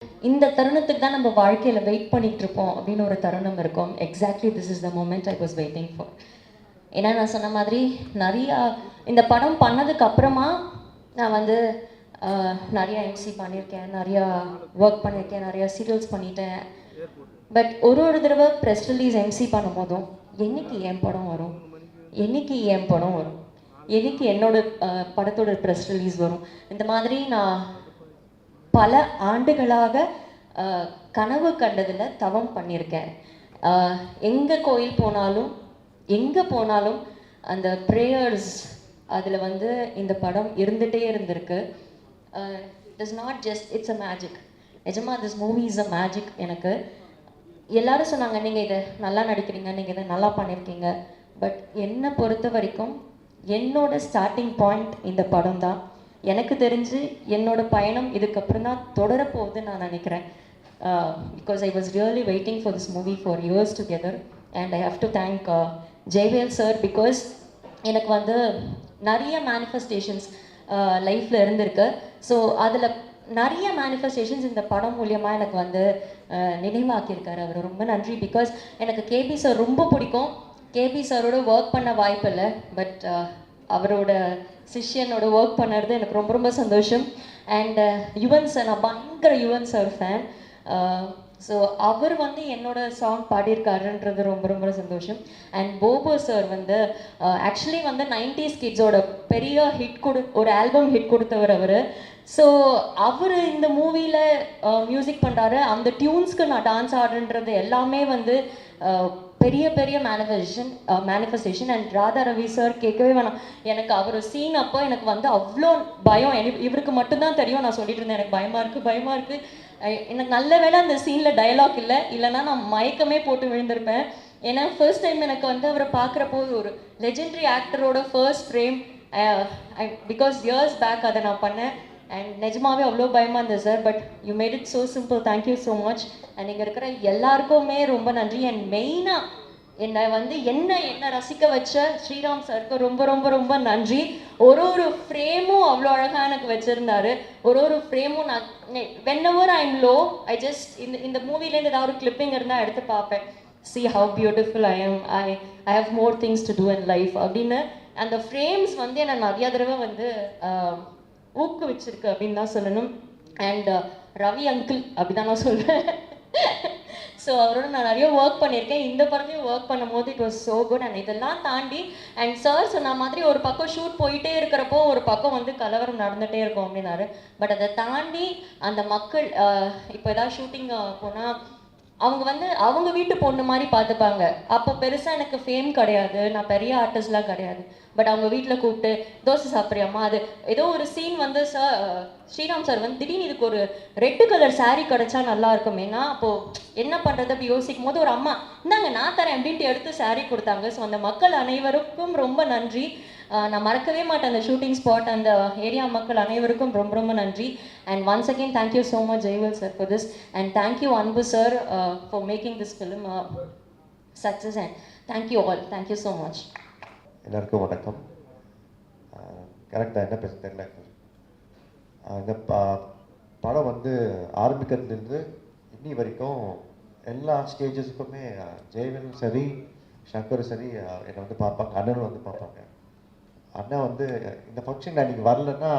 இந்த தருணத்துக்கு தான் நம்ம வாழ்க்கையில் வெயிட் பண்ணிட்டு இருப்போம் அப்படின்னு ஒரு தருணம் இருக்கும். Exactly this is the moment I was waiting for. ஏன்னா நான் சொன்ன மாதிரி நிறையா இந்த படம் பண்ணதுக்கு அப்புறமா நான் வந்து நிறையா எம்சி பண்ணியிருக்கேன், நிறையா ஒர்க் பண்ணியிருக்கேன், நிறையா சீரியல்ஸ் பண்ணிட்டேன். பட் ஒரு தடவை ப்ரெஸ் ரிலீஸ் எம்சி பண்ணும்போதும் என்னைக்கு என் படம் வரும், என்னைக்கு என் படம் வரும், என்னைக்கு என்னோட படத்தோட ப்ரெஸ் ரிலீஸ் வரும், இந்த மாதிரி நான் பல ஆண்டுகளாக கனவு கண்டதில் தவம் பண்ணியிருக்கேன். எங்கே கோயில் போனாலும் எங்கே போனாலும் அந்த ப்ரேயர்ஸ் அதில் வந்து இந்த படம் இருந்துகிட்டே இருந்திருக்கு. It is not just it's a magic. நிஜமா this movie is a magic. எனக்கு எல்லாரும் சொன்னாங்க நீங்கள் இதை நல்லா நடிக்கிறீங்க, நீங்கள் இதை நல்லா பண்ணியிருக்கீங்க. பட் என்னை பொறுத்த வரைக்கும் என்னோட ஸ்டார்டிங் பாயிண்ட் இந்த படம் தான். எனக்கு தெரிஞ்சு என்னோட பயணம் இதுக்கப்புறம் தான் தொடரப்போகுதுன்னு நான் நினைக்கிறேன். Because I was really waiting for this movie for years together. And I have to thank Jaivel sir. Because எனக்கு வந்து நிறைய மேனிஃபெஸ்டேஷன்ஸ் லைஃப்பில் இருந்திருக்கு. ஸோ அதில் நிறைய மேனிஃபெஸ்டேஷன்ஸ் இந்த படம் மூலியமாக எனக்கு வந்து நினைவாக்கியிருக்காரு. அவர் ரொம்ப நன்றி. பிகாஸ் எனக்கு கேபி சார் ரொம்ப பிடிக்கும். கேபி சாரோட ஒர்க் பண்ண வாய்ப்பு இல்லை. பட் அவரோட சிஷ்யனோட ஒர்க் பண்ணுறது எனக்கு ரொம்ப ரொம்ப சந்தோஷம். அண்ட் யுவன் சார், நான் பயங்கர யுவன் சார் ஃபேன். ஸோ அவர் வந்து என்னோட சாங் பாடியிருக்காருன்றது ரொம்ப ரொம்ப சந்தோஷம். அண்ட் போபோ சார் வந்து ஆக்சுவலி வந்து 90s கிட்ஸோட பெரிய ஹிட் ஒரு ஆல்பம் ஹிட் கொடுத்தவர் அவர். ஸோ அவர் இந்த மூவியில் மியூசிக் பண்ணுறாரு. அந்த டியூன்ஸ்க்கு நான் டான்ஸ் ஆடுன்றது எல்லாமே வந்து பெரிய பெரிய manifestation. And Radha Ravi sir கேட்கவே வேணாம். எனக்கு அவர் சீன் அப்போ எனக்கு வந்து அவ்வளோ பயம். இவருக்கு மட்டும்தான் தெரியும். நான் சொல்லிட்டு இருந்தேன் எனக்கு பயமாக இருக்குது. எனக்கு நல்ல வேளை அந்த சீனில் டயலாக் இல்லைன்னா நான் மயக்கமே போட்டு விழுந்திருப்பேன். ஏன்னா ஃபர்ஸ்ட் டைம் எனக்கு வந்து அவரை பார்க்குறப்போ ஒரு லெஜெண்டரி ஆக்டரோட first frame. Because years back அதை நான் பண்ணேன். அண்ட் நிஜமாவே அவ்வளோ பயமாக இருந்தது sir. But you made it so simple. Thank you so much. And இங்கே இருக்கிற எல்லாருக்குமே ரொம்ப நன்றி. அண்ட் மெயினாக என்னை வந்து என்ன ரசிக்க வச்ச ஸ்ரீராம் சாருக்கு ரொம்ப ரொம்ப ரொம்ப நன்றி. ஒரு ஃப்ரேமும் அவ்வளோ அழகாக எனக்கு வச்சுருந்தாரு. ஒரு ஃப்ரேமும் நான் whenever I am low I just இந்த மூவிலேருந்து ஏதாவது ஒரு கிளிப்பிங் இருந்தால் எடுத்து பார்ப்பேன். see how beautiful I am, I have more things to do in life அப்படின்னு அந்த ஃப்ரேம்ஸ் வந்து என்னை நிறைய தடவை வந்து ஊக்குவிச்சிருக்கு அப்படின்னு தான் சொல்லணும். அண்ட் ரவி அங்கிள் அப்படி தான் நான் சொல்கிறேன். ஸோ அவரோட நான் நிறைய ஒர்க் பண்ணியிருக்கேன். இந்த படத்தையும் ஒர்க் பண்ணும்போது it was so good. And இதெல்லாம் தாண்டி அண்ட் சார் சொன்ன மாதிரி ஒரு பக்கம் ஷூட் போயிட்டே இருக்கிறப்போ ஒரு பக்கம் வந்து கலவரம் நடந்துகிட்டே இருக்கும் அப்படின்னாரு. பட் அதை தாண்டி அந்த மக்கள் இப்போ ஏதாவது ஷூட்டிங் போனால் அவங்க வந்து அவங்க வீட்டு பொண்ணு மாதிரி பார்த்துப்பாங்க. அப்போ பெருசாக எனக்கு ஃபேம் கிடையாது, நான் பெரிய ஆர்டிஸ்ட்லாம் கிடையாது. பட் அவங்க வீட்டில் கூப்பிட்டு தோசை சாப்பிட்றியாம்மா, அது ஏதோ ஒரு சீன் வந்து சார் ஸ்ரீராம் சார் வந்து திடீர்னு இதுக்கு ஒரு ரெட்டு கலர் சாரீ கிடச்சா நல்லா இருக்குமேனா அப்போது என்ன பண்ணுறது அப்படி யோசிக்கும் போது ஒரு அம்மா இந்தாங்க நான் தரேன் அப்படின்ட்டு எடுத்து சாரீ கொடுத்தாங்க. ஸோ அந்த மக்கள் அனைவருக்கும் ரொம்ப நன்றி. நான் மறக்கவே மாட்டேன் அந்த ஷூட்டிங் ஸ்பாட், அந்த ஏரியா மக்கள் அனைவருக்கும் ரொம்ப ரொம்ப நன்றி. And once again thank you so much Jaivel sir for this. And thank you Anbu sir for making this film success. And thank you all. Thank you so much. எல்லாருக்கும் வணக்கம். கரெக்டாக என்ன பேச தெரியல. இந்த படம் வந்து ஆரம்பிக்கிறதுலேருந்து இன்னி வரைக்கும் எல்லா ஸ்டேஜஸுக்குமே ஜெய்வேலும் சரி சங்கரும் சரி என்னை வந்து பார்ப்பாங்க, அண்ணனும் வந்து பார்ப்பாங்க. அண்ணன் வந்து இந்த ஃபங்க்ஷன் அன்றைக்கி வரலன்னா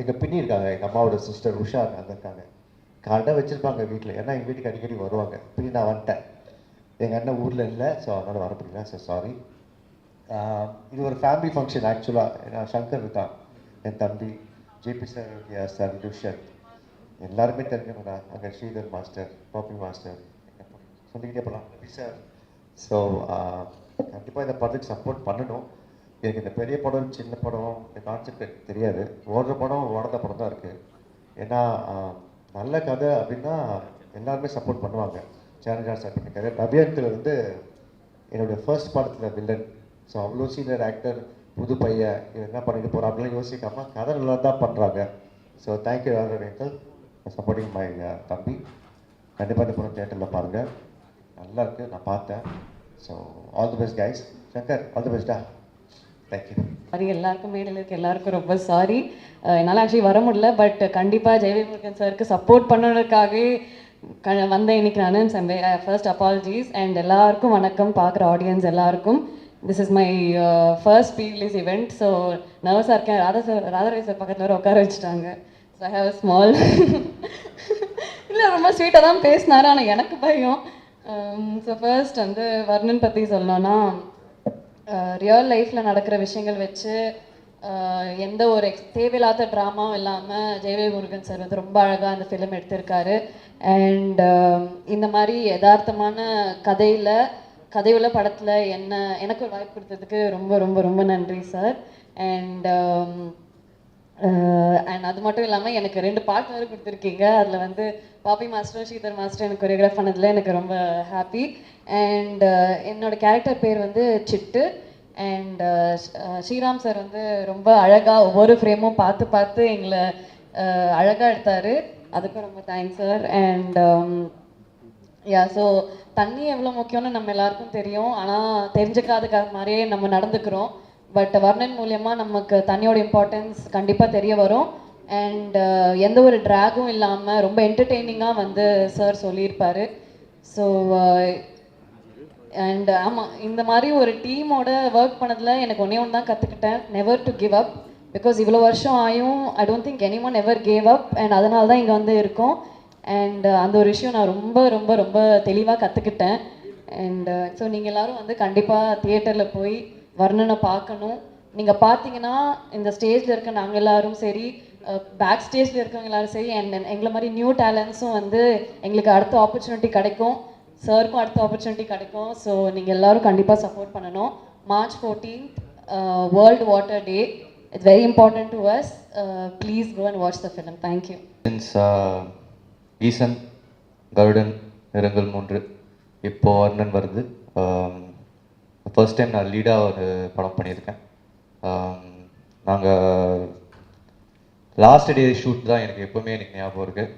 எங்கள் பின்னி இருக்காங்க, எங்கள் அம்மாவோட சிஸ்டர் உஷா இருக்காங்க, கடை வச்சுருப்பாங்க வீட்டில். ஏன்னா எங்கள் வீட்டுக்கு அடிக்கடி வருவாங்க. பின்னி நான் வந்துட்டேன், எங்கள் அண்ணன் ஊரில் இல்லை, ஸோ அதனால் வர முடியல, ஸோ சாரி. இது ஒரு ஃபேமிலி ஃபங்க்ஷன் ஆக்சுவலாக. நான் சங்கர் இருக்கான், என் தம்பி ஜேபி சார், சார் துஷந்த், எல்லாருமே தெரிஞ்சவங்க தான். அங்கே ஸ்ரீதர் மாஸ்டர், பாப்பி மாஸ்டர், சொல்லிக்கிட்டே போகலாம், ரவி சார். ஸோ கண்டிப்பாக இந்த படத்துக்கு சப்போர்ட் பண்ணணும். எனக்கு இந்த பெரிய படம் சின்ன படம் இந்த கான்செப்ட் எனக்கு தெரியாது. ஓடுற படம் ஓடாத படம் தான் இருக்குது. ஏன்னா நல்ல கதை அப்படின்னா எல்லாருமே சப்போர்ட் பண்ணுவாங்க. சேனல் சார் பண்ணியிருக்காரு. ரவியத்தில் வந்து என்னுடைய ஃபர்ஸ்ட் படத்தில் வில்லன். ஸோ அவ்வளோ சீனியர் ஆக்டர், புது பையன், இவன் என்ன பண்ணிட்டு போகிறான் அப்படிலாம் யோசிக்காமல் கதை நல்லா தான் பண்ணுறாங்க. So thank you Ravi uncle supporting my தம்பி. கண்டிப்பாக இந்த படம் தியேட்டரில் பாருங்கள், நல்லா இருக்குது, நான் பார்த்தேன். So all the best guys. Shankar, all the பெஸ்ட்டா. தேங்க்யூ. சாரி எல்லாருக்கும், மேடையில் இருக்க எல்லாருக்கும் ரொம்ப சாரி. என்னால் ஆக்சுவலி வர முடியல. பட் கண்டிப்பாக ஜெயவேல் முருகன் சாருக்கு சப்போர்ட் பண்ணணுக்காகவே வந்தேன் இன்னைக்கு நான். First apologies. அண்ட் எல்லாருக்கும் வணக்கம், பார்க்குற ஆடியன்ஸ் எல்லாருக்கும். This is my first pre release event. So நர்வஸாக இருக்கேன். ராதாரவி சார் பக்கத்தில் வர உட்கார வச்சுட்டாங்க. So I have a small இல்லை, ரொம்ப ஸ்வீட்டாக தான் பேசினாரு, ஆனால் எனக்கு பயம். ஸோ ஃபர்ஸ்ட் வந்து வர்ணன் பற்றி சொல்லணும்னா, ரியல் லைஃப்பில் நடக்கிற விஷயங்கள் வச்சு எந்த ஒரு தேவையில்லாத ட்ராமாவும் இல்லாமல் ஜெயவேல் முருகன் சார் வந்து ரொம்ப அழகாக அந்த ஃபிலிம் எடுத்திருக்காரு. அண்ட் இந்த மாதிரி யதார்த்தமான கதையுள்ள படத்தில் எனக்கு ஒரு வாய்ப்பு கொடுத்ததுக்கு ரொம்ப ரொம்ப ரொம்ப நன்றி சார். அண்ட் அது மட்டும் இல்லாமல் எனக்கு 2 பாட்டு வேறு கொடுத்துருக்கீங்க. அதில் வந்து பாப்பி மாஸ்டர், ஸ்ரீதர் மாஸ்டர் எனக்கு கொரியோகிராஃப் பண்ணதில் எனக்கு ரொம்ப ஹாப்பி. அண்ட் என்னோட கேரக்டர் பேர் வந்து சிட்டு. அண்ட் ஸ்ரீராம் சார் வந்து ரொம்ப அழகாக ஒவ்வொரு ஃப்ரேமும் பார்த்து பார்த்து எங்களை அழகாக எடுத்தார். அதுக்கும் ரொம்ப தேங்க்ஸ் சார். அண்ட் ஸோ தண்ணி எவ்வளோ முக்கியம்னு நம்ம எல்லாருக்கும் தெரியும், ஆனால் தெரிஞ்சுக்காதுக்காக மாதிரியே நம்ம நடந்துக்கிறோம். பட் வர்ணன் மூலியமாக நமக்கு தண்ணியோட இம்பார்ட்டன்ஸ் கண்டிப்பாக தெரிய வரும். அண்ட் எந்த ஒரு ட்ராகும் இல்லாமல் ரொம்ப என்டர்டெய்னிங்காக வந்து சார் சொல்லியிருப்பார். ஸோ அண்ட் ஆமாம், இந்த மாதிரி ஒரு டீமோட ஒர்க் பண்ணதில் எனக்கு ஒன்று தான் கற்றுக்கிட்டேன், never to give up. Because இவ்வளோ வருஷம் ஆயும் I don't think any one ever gave up. And அதனால தான் இங்கே வந்து இருக்கோம். அண்ட் அந்த ஒரு விஷயம் நான் ரொம்ப ரொம்ப ரொம்ப தெளிவாக கற்றுக்கிட்டேன். அண்ட் ஸோ நீங்கள் எல்லோரும் வந்து கண்டிப்பாக தியேட்டரில் போய் வர்ணனை பார்க்கணும். நீங்கள் பார்த்தீங்கன்னா இந்த ஸ்டேஜில் இருக்க நாங்கள் எல்லோரும் சரி, பேக் ஸ்டேஜில் இருக்கவங்க எல்லோரும் சரி, அண்ட் எங்களை மாதிரி நியூ டேலண்ட்ஸும் வந்து எங்களுக்கு அடுத்த ஆப்பர்ச்சுனிட்டி கிடைக்கும், சாருக்கும் அடுத்த ஆப்பர்ச்சுனிட்டி கிடைக்கும். ஸோ நீங்கள் எல்லோரும் கண்டிப்பாக சப்போர்ட் பண்ணணும். March 14th, World Water Day. It's very important to us. Please go and watch the film. Thank you. Since ஈசன், கருடன், நிறங்கள் 3 இப்போ வர்ணன் வருது. ஃபர்ஸ்ட் டைம் நான் லீடாக ஒரு படம் பண்ணியிருக்கேன். நாங்கள் லாஸ்ட் டே ஷூட் தான் எனக்கு எப்போவுமே எனக்கு ஞாபகம் இருக்குது.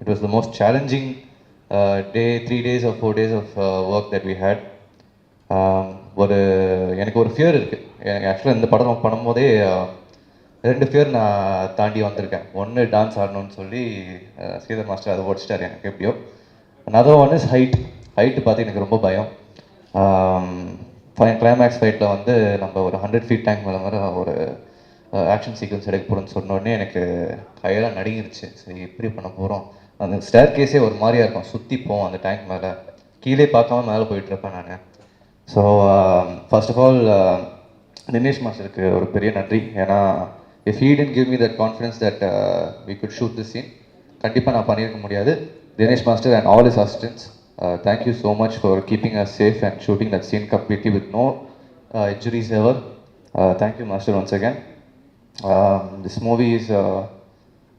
It was the most challenging day. 3 days or 4 days of work that we had. எனக்கு ஒரு ஃபியர் இருக்குது. எனக்கு ஆக்சுவலாக இந்த படம் பண்ணும்போதே 2 ஃபியர் நான் தாண்டி வந்திருக்கேன். ஒன்று டான்ஸ் ஆடணும்னு சொல்லி ஸ்ரீதர் மாஸ்டர் அதை ஓடிச்சிட்டார் எனக்கு எப்படியோ. another one is ஹைட்டு பார்த்து எனக்கு ரொம்ப பயம். கிளைமேக்ஸ் ஃபைட்டில் வந்து நம்ம ஒரு 100 feet டேங்க் மேலே மாதிரி ஒரு ஆக்ஷன் சீக்வன்ஸ் எடுக்க போகிறோன்னு சொன்னோடனே எனக்கு கையெல்லாம் நடுங்கிருச்சு. சரி எப்படி பண்ண போகிறோம், அந்த ஸ்டேர் கேஸே ஒரு மாதிரியாக இருக்கும், சுற்றிப்போம் அந்த டேங்க் மேலே, கீழே பார்க்காம மேலே போயிட்டுருப்பேன் நான். So first of all Dinesh மாஸ்டருக்கு ஒரு பெரிய நன்றி. ஏன்னா if he didn't give me that confidence that we could shoot this scene, கண்டிப்பாக நான் பண்ணியிருக்க முடியாது. Dinesh master and all his assistants, thank you so much for keeping us safe and shooting that scene completely with no injuries ever. Thank you master once again. This movie is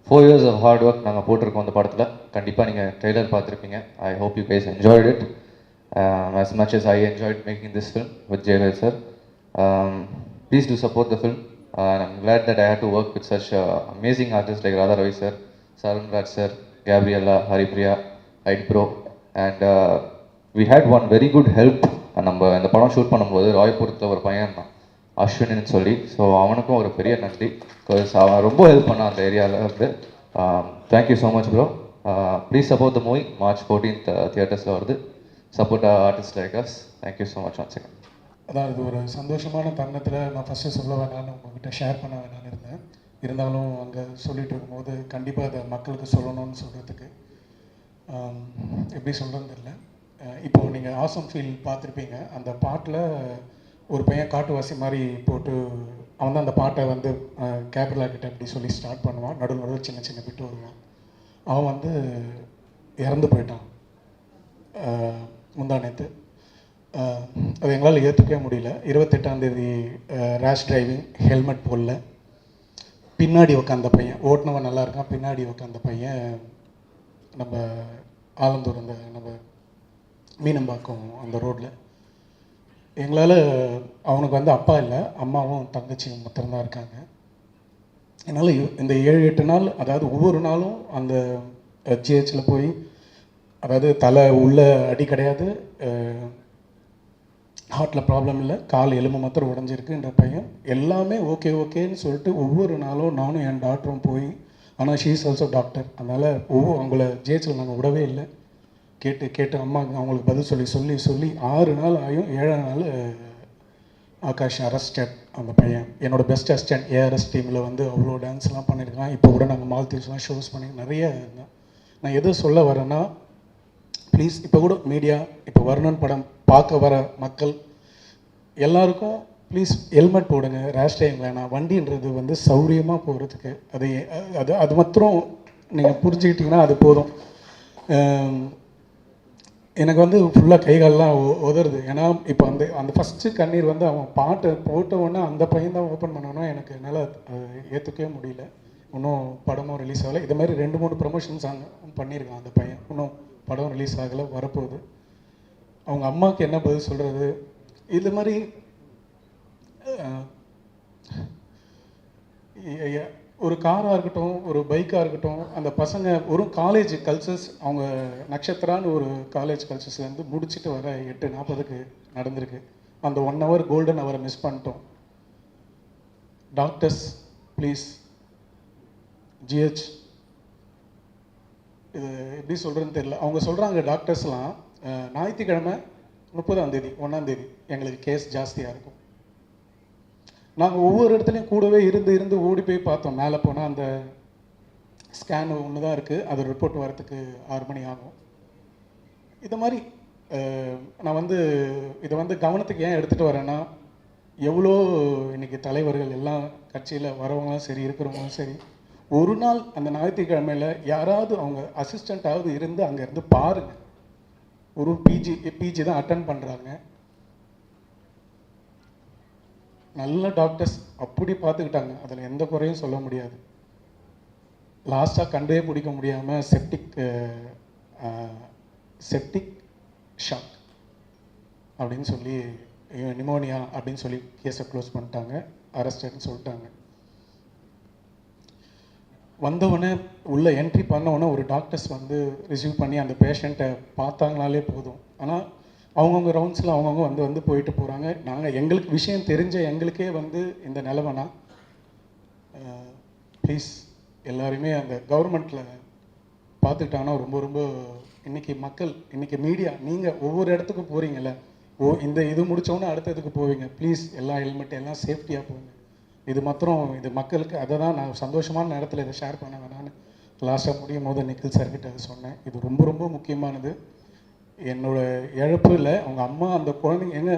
4 years of hard work நாங்கள் போட்டிருக்கோம் அந்த படத்தில். கண்டிப்பாக நீங்கள் trailer பார்த்துருப்பீங்க. I hope you guys enjoyed it as much as I enjoyed making this film with Jayvel sir. Please do support the film. And I'm glad that I had to work with such amazing artists like Radha Ravi sir, Sarun Raj sir, Gabriella, Haripriya, Hyde Bro, and we had one very good help. நம்ம இந்த படம் shoot பண்ணும்போது ராய்புரத்தில் ஒரு பையன் தான் அஸ்வின்னு சொல்லி, so அவனுக்கும் ஒரு பெரிய நன்றி. பிகாஸ் அவன் ரொம்ப ஹெல்ப் பண்ணான் அந்த ஏரியாவில் இருந்து. Thank you so much bro. Please support the movie. March 14th தியேட்டர்ஸில் வருது. Support artist like us. Thank you so much once again. அதான் இது ஒரு சந்தோஷமான தருணத்தில் நான் ஃபஸ்ட்டு சொல்ல வேணான்னு உங்கள்கிட்ட ஷேர் பண்ண வேணான்னு இருந்தேன். இருந்தாலும் அங்கே சொல்லிகிட்டு இருக்கும்போது கண்டிப்பாக அதை மக்களுக்கு சொல்லணும்னு சொல்கிறதுக்கு எப்படி சொல்கிறதுன்னு தெரியல. இப்போது நீங்கள் ஆசம் ஃபீல் பார்த்துருப்பீங்க. அந்த பாட்டில் ஒரு பையன் காட்டுவாசி மாதிரி போட்டு அவன் தான் அந்த பாட்டை வந்து கேப்ரலா கிட்ட இப்படி சொல்லி ஸ்டார்ட் பண்ணுவான். நடுவில் சின்ன சின்ன பிட்டு வருவான். அவன் வந்து இறந்து போயிட்டான் முந்தா நேற்று. அது எங்களால் ஏற்றுக்கவே முடியல. 28ஆம் தேதி ரேஷ் டிரைவிங், ஹெல்மெட் போடல, பின்னாடி உட்காந்த பையன், ஓட்டுனவன் நல்லா இருக்கான், பின்னாடி உட்காந்த பையன் நம்ம ஆலந்தூர் அந்த நம்ம மீனம்பாக்கம் அந்த ரோட்டில். எங்களால் அவனுக்கு வந்து அப்பா இல்லை, அம்மாவும் தங்கச்சியும் மாத்திரம்தான் இருக்காங்க. என்னால் இந்த 7-8 நாள், அதாவது ஒவ்வொரு நாளும் அந்த ஜிஹெச்சில் போய், அதாவது தலை உள்ள அடி கிடையாது, ஹார்ட்டில் ப்ராப்ளம் இல்லை, கால் எலும்பு மாத்திரம் உடஞ்சிருக்குன்ற பையன். எல்லாமே ஓகே ஓகேன்னு சொல்லிட்டு ஒவ்வொரு நாளும் நானும் என் டாக்டரும் போய், ஆனால் ஷீ இஸ் ஆல்சோ டாக்டர், அதனால் அவங்கள ஜேச்சில் நாங்கள் விடவே இல்லை. கேட்டு கேட்டு அம்மா அவங்களுக்கு பதில் சொல்லி சொல்லி சொல்லி 6 நாள் ஆகும். 7ஆம் நாள் ஆகாஷ் அரெஸ்டட். அந்த பையன் என்னோடய பெஸ்ட் அசிஸ்டன்ட். ஏஆர்எஸ் டீமில் வந்து அவ்வளோ டான்ஸ்லாம் பண்ணியிருக்கான். இப்போ கூட நாங்கள் மால்தீவ்ஸ்லாம் ஷோஸ் பண்ணி நிறைய இருந்தோம். நான் எது சொல்ல வரேன்னா, ப்ளீஸ் இப்போ கூட மீடியா, இப்போ வர்ணன் படம் பார்க்க வர மக்கள் எல்லாருக்கும் ப்ளீஸ் ஹெல்மெட் போடுங்க. ரேஷ் டைம் வேணாம். வண்டின்றது வந்து சௌரியமாக போகிறதுக்கு அது அது அது மாத்திரம் நீங்கள் புரிஞ்சுக்கிட்டிங்கன்னா அது போதும். எனக்கு வந்து ஃபுல்லாக கைகாலெலாம் உதறுது. ஏன்னா இப்போ அந்த ஃபஸ்ட்டு கண்ணீர் வந்து அவன் பாட்டை போட்ட உடனே அந்த பையன் தான் ஓப்பன் பண்ணணும். எனக்கு என்னால் ஏற்றுக்கவே முடியல. இன்னும் படமும் ரிலீஸ் ஆகலை. இது மாதிரி 2-3 ப்ரமோஷன்ஸ் அங்கே பண்ணியிருக்கான் அந்த பையன். இன்னும் படம் ரிலீஸ் ஆகலை, வரப்போகுது. அவங்க அம்மாவுக்கு என்ன பதில் சொல்கிறது? இது மாதிரி ஒரு காராக இருக்கட்டும், ஒரு பைக்காக இருக்கட்டும், அந்த பசங்க ஒரு காலேஜ் கல்ச்சர்ஸ், அவங்க நட்சத்திரான்னு ஒரு காலேஜ் கல்ச்சர்ஸ்லேருந்து முடிச்சுட்டு வர 8:40க்கு நடந்திருக்கு. அந்த 1 ஹவர் கோல்டன் ஹவரை மிஸ் பண்ணிட்டோம். டாக்டர்ஸ் ப்ளீஸ், ஜிஹெச், இது எப்படி சொல்கிறதுன்னு தெரியல. அவங்க சொல்கிறாங்க டாக்டர்ஸ்லாம், ஞாயிற்றுக்கிழமை 30ஆம் தேதி 1ஆம் தேதி எங்களுக்கு கேஸ் ஜாஸ்தியாக இருக்கும். நாங்கள் ஒவ்வொரு இடத்துலையும் கூடவே இருந்து ஓடி போய் பார்த்தோம். மேலே போனால் அந்த ஸ்கேன் ஒன்று தான் இருக்குது, அது ரிப்போர்ட் வரத்துக்கு 6 மணி ஆகும். இதை மாதிரி நான் வந்து இதை வந்து கவனத்துக்கு ஏன் எடுத்துகிட்டு வரேன்னா, எவ்வளோ இன்றைக்கி தலைவர்கள் எல்லாம் கட்சியில் வரவங்களும் சரி, இருக்கிறவங்களும் சரி, ஒரு நாள் அந்த ஞாயிற்றுக்கிழமையில் யாராவது அவங்க அசிஸ்டண்ட்டாவது இருந்து அங்கே இருந்து பாருங்கள். ஒரு பிஜி தான் அட்டன் பண்ணுறாங்க. நல்ல டாக்டர்ஸ் அப்படி பார்த்துக்கிட்டாங்க, அதில் எந்த குறையும் சொல்ல முடியாது. லாஸ்ட்டாக கண்டே பிடிக்க முடியாமல் செப்டிக் ஷாக் அப்படின்னு சொல்லி, நிமோனியா அப்படின்னு சொல்லி கேஸை க்ளோஸ் பண்ணிட்டாங்க, அரெஸ்டட்னு சொல்லிட்டாங்க. வந்தவுடனே உள்ளே என்ட்ரி பண்ணவுடனே ஒரு டாக்டர்ஸ் வந்து ரிசீவ் பண்ணி அந்த பேஷண்ட்டை பார்த்தாங்கனாலே போதும். ஆனால் அவங்கவுங்க ரவுண்ட்ஸில் அவங்கவுங்க வந்து போயிட்டு போகிறாங்க. நாங்கள் எங்களுக்கு விஷயம் தெரிஞ்ச எங்களுக்கே வந்து இந்த நிலமைனா, ப்ளீஸ் எல்லாருமே அந்த கவர்மெண்ட்டில் பார்த்துக்கிட்டாங்கன்னா ரொம்ப ரொம்ப இன்றைக்கி மக்கள், இன்றைக்கி மீடியா, நீங்கள் ஒவ்வொரு இடத்துக்கும் போகிறீங்கல்ல, இந்த இது முடித்தோன்னே அடுத்த இதுக்கு போவீங்க. ப்ளீஸ் எல்லாம் ஹெல்மெட், எல்லாம் சேஃப்டியாக போங்க. இது மாத்திரம் இது மக்களுக்கு, அதை தான் நான் சந்தோஷமான நேரத்தில் இதை ஷேர் பண்ண வேணான்னு லாஸ்ட்டாக முடியும் போது நிக்கில் சார்கிட்ட அதை சொன்னேன். இது ரொம்ப ரொம்ப முக்கியமானது. என்னோடய இழப்பு இல்லை, அவங்க அம்மா, அந்த குழந்தைங்க எங்க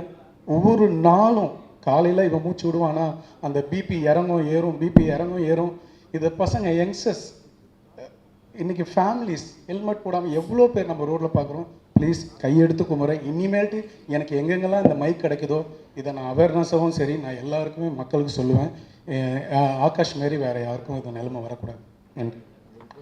ஒவ்வொரு நாளும் காலையில் இவன் மூச்சு விடுவானா, அந்த பிபி இறங்கும் ஏறும், பிபி இறங்கும் ஏறும். இதை பசங்க யங்ஸ்டர்ஸ், இன்றைக்கி ஃபேமிலிஸ் ஹெல்மெட் போடாமல் எவ்வளோ பேர் நம்ம ரோட்டில் பார்க்குறோம். ப்ளீஸ் கையெடுத்து கும்பிட்றேன். இனிமேல்ட்டு எனக்கு எங்கெங்கெல்லாம் இந்த மைக் கிடைக்குதோ இதை நான் அவேர்னஸாகவும் சரி, நான் எல்லாருக்குமே மக்களுக்கு சொல்லுவேன். ஆகாஷ் மாரி வேறு யாருக்கும் இந்த நிலைமை வரக்கூடாது. நன்றி.